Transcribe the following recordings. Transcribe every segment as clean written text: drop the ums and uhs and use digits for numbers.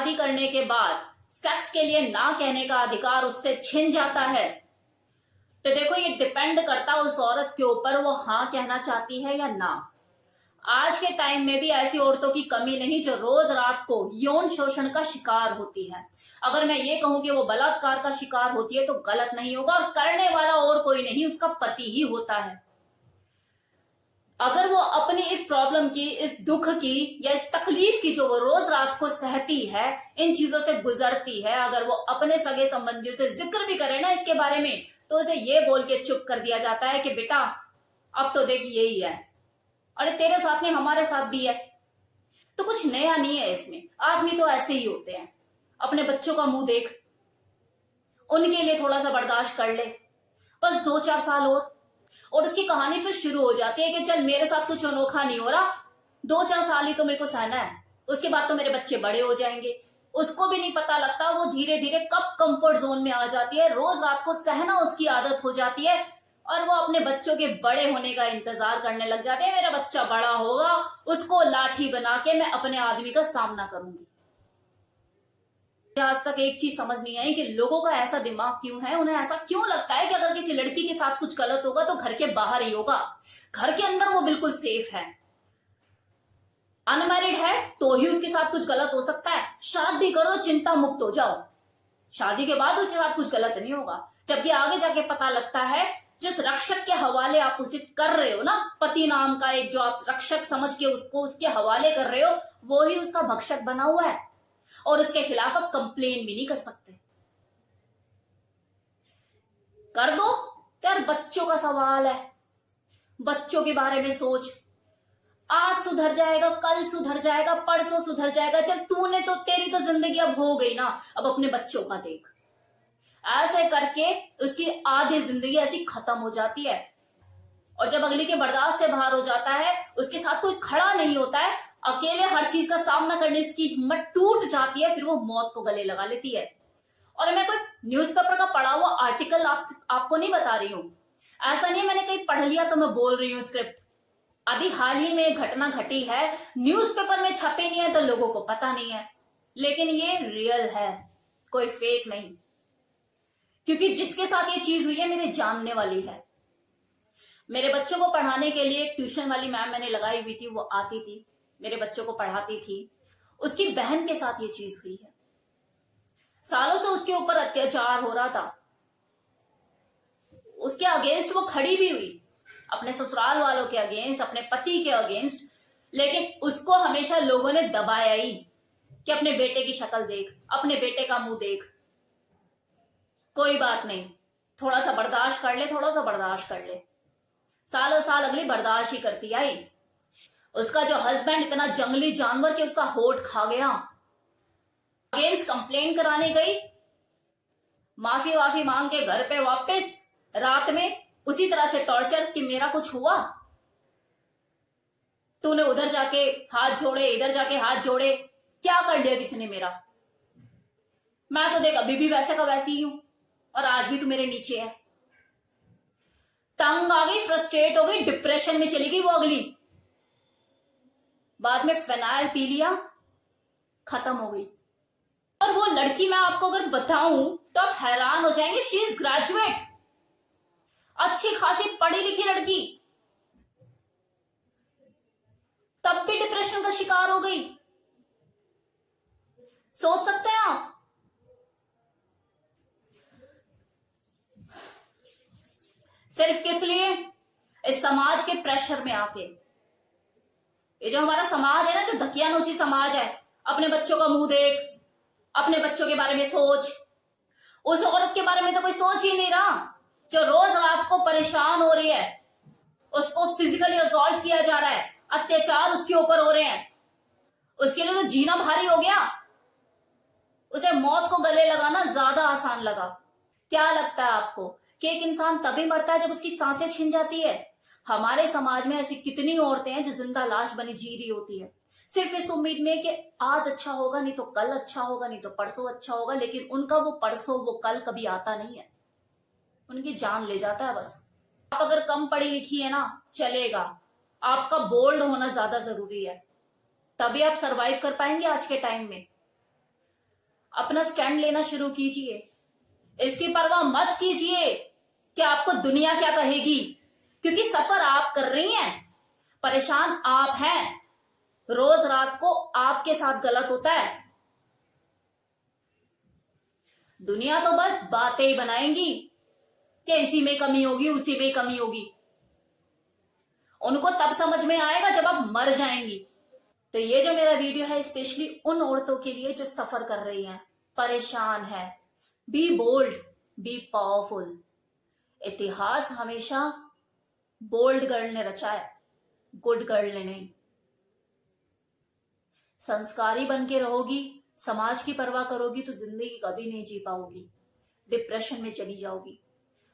शादी करने के बाद सेक्स के लिए ना कहने का अधिकार उससे छिन जाता है, तो देखो ये डिपेंड करता है उस औरत के ऊपर, वो हाँ कहना चाहती है या ना। आज के टाइम में भी ऐसी औरतों की कमी नहीं जो रोज रात को यौन शोषण का शिकार होती है। अगर मैं ये कहूं कि वो बलात्कार का शिकार होती है तो गलत नहीं होगा, और करने वाला और कोई नहीं, उसका पति ही होता है। अगर वो अपनी इस प्रॉब्लम की, इस दुख की या इस तकलीफ की जो वो रोज रात को सहती है, इन चीजों से गुजरती है, अगर वो अपने सगे संबंधियों से जिक्र भी करे ना इसके बारे में, तो उसे ये बोल के चुप कर दिया जाता है कि बेटा अब तो देख यही है, अरे तेरे साथ नहीं हमारे साथ भी है। तो कुछ नया नहीं है इसमें, आदमी तो ऐसे ही होते हैं। अपने बच्चों का मुंह देख, उनके लिए थोड़ा सा बर्दाश्त कर ले, बस 2-4 साल और उसकी कहानी फिर शुरू हो जाती है कि चल मेरे साथ कुछ अनोखा नहीं हो रहा, 2-4 साल ही तो मेरे को सहना है, उसके बाद तो मेरे बच्चे बड़े हो जाएंगे। उसको भी नहीं पता लगता वो धीरे धीरे कब कंफर्ट जोन में आ जाती है, रोज रात को सहना उसकी आदत हो जाती है, और वो अपने बच्चों के बड़े होने का इंतजार करने लग जाते हैं। मेरा बच्चा बड़ा होगा, उसको लाठी बना के मैं अपने आदमी का सामना करूंगी। आज तक एक चीज समझ नहीं आई कि लोगों का ऐसा दिमाग क्यों है, उन्हें ऐसा क्यों लगता है कि अगर किसी लड़की के साथ कुछ गलत होगा तो घर के बाहर ही होगा, घर के अंदर वो बिल्कुल सेफ है। अनमैरिड है तो ही उसके साथ कुछ गलत हो सकता है, शादी कर दो चिंता मुक्त हो जाओ, शादी के बाद उसके साथ कुछ गलत नहीं होगा। जबकि आगे जाके पता लगता है जिस रक्षक के हवाले आप उसे कर रहे हो ना, पति नाम का एक जो आप रक्षक समझ के उसको उसके हवाले कर रहे हो, वो ही उसका भक्षक बना हुआ है, और उसके खिलाफ आप कंप्लेन भी नहीं कर सकते। कर दो यार, बच्चों का सवाल है, बच्चों के बारे में सोच। आज सुधर जाएगा, कल सुधर जाएगा, परसों सुधर जाएगा, चल तूने तो, तेरी तो जिंदगी अब हो गई ना, अब अपने बच्चों का देख। ऐसे करके उसकी आधी जिंदगी ऐसी खत्म हो जाती है, और जब अगली के बर्दाश्त से बाहर हो जाता है, उसके साथ कोई खड़ा नहीं होता है, अकेले हर चीज का सामना करने की हिम्मत टूट जाती है, फिर वो मौत को गले लगा लेती है। और मैं कोई न्यूज़पेपर का पढ़ा हुआ आर्टिकल आपको नहीं बता रही हूं, ऐसा नहीं मैंने कहीं पढ़ लिया तो मैं बोल रही हूँ स्क्रिप्ट। अभी हाल ही में घटना घटी है, न्यूज़पेपर में छपी नहीं है तो लोगों को पता नहीं है, लेकिन ये रियल है, कोई फेक नहीं। क्योंकि जिसके साथ ये चीज हुई है मेरे जानने वाली है। मेरे बच्चों को पढ़ाने के लिए एक ट्यूशन वाली मैम मैंने लगाई हुई थी, वो आती थी, मेरे बच्चों को पढ़ाती थी। उसकी बहन के साथ ये चीज हुई है, सालों से उसके ऊपर अत्याचार हो रहा था, उसके अगेंस्ट वो खड़ी भी हुई, अपने ससुराल वालों के अगेंस्ट, अपने पति के अगेंस्ट, लेकिन उसको हमेशा लोगों ने दबाया ही कि अपने बेटे की शक्ल देख, अपने बेटे का मुंह देख, कोई बात नहीं, थोड़ा सा बर्दाश्त कर ले, थोड़ा सा बर्दाश्त कर ले। सालों साल अगली बर्दाश्त ही करती आई। उसका जो हस्बैंड इतना जंगली जानवर कि उसका होठ खा गया, अगेंस्ट कंप्लेन कराने गई, माफी वाफी मांग के घर पे वापस, रात में उसी तरह से टॉर्चर कि मेरा कुछ हुआ, तूने उधर जाके हाथ जोड़े, इधर जाके हाथ जोड़े, क्या कर लिया किसी ने मेरा, मैं तो देख अभी भी वैसे का वैसी ही हूं, और आज भी तू मेरे नीचे है। तंग आ गई, फ्रस्ट्रेट हो गई, डिप्रेशन में चली गई वो अगली, बाद में फेनाइल पी लिया, खत्म हो गई। और वो लड़की मैं आपको अगर बताऊं तो आप हैरान हो जाएंगे, शी इज ग्रेजुएट, अच्छी खासी पढ़ी लिखी लड़की, तब भी डिप्रेशन का शिकार हो गई। सोच सकते हैं आप। सिर्फ किस लिए, इस समाज के प्रेशर में आके। ये जो हमारा समाज है ना, जो धकियानुसी समाज है, अपने बच्चों का मुंह देख, अपने बच्चों के बारे में सोच, उस औरत के बारे में तो कोई सोच ही नहीं रहा जो रोज रात को परेशान हो रही है, उसको फिजिकली असॉल्ट किया जा रहा है, अत्याचार उसके ऊपर हो रहे हैं, उसके लिए तो जीना भारी हो गया, उसे मौत को गले लगाना ज्यादा आसान लगा। क्या लगता है आपको कि एक इंसान तभी मरता है जब उसकी सांसें छिन जाती है? हमारे समाज में ऐसी कितनी औरतें हैं जो जिंदा लाश बनी जी रही होती है, सिर्फ इस उम्मीद में कि आज अच्छा होगा, नहीं तो कल अच्छा होगा, नहीं तो परसों अच्छा होगा, लेकिन उनका वो परसों वो कल कभी आता नहीं है, उनकी जान ले जाता है बस। आप अगर कम पढ़ी लिखी है ना, चलेगा, आपका बोल्ड होना ज्यादा जरूरी है, तभी आप सरवाइव कर पाएंगे आज के टाइम में। अपना स्टैंड लेना शुरू कीजिए। इसकी परवाह मत कीजिए कि आपको दुनिया क्या कहेगी, क्योंकि सफर आप कर रही हैं, परेशान आप हैं। रोज रात को आपके साथ गलत होता है। दुनिया तो बस बातें ही बनाएंगी कि इसी में कमी होगी, उसी में कमी होगी। उनको तब समझ में आएगा जब आप मर जाएंगी। तो ये जो मेरा वीडियो है स्पेशली उन औरतों के लिए जो सफर कर रही हैं, परेशान है। Be bold, be powerful. इतिहास हमेशा बोल्ड गर्ल ने रचा है, गुड गर्ल ने नहीं। संस्कारी बन के रहोगी, समाज की परवाह करोगी तो जिंदगी कभी नहीं जी पाओगी, डिप्रेशन में चली जाओगी।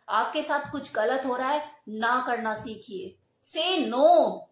आपके साथ कुछ गलत हो रहा है, ना करना सीखिए। से नो।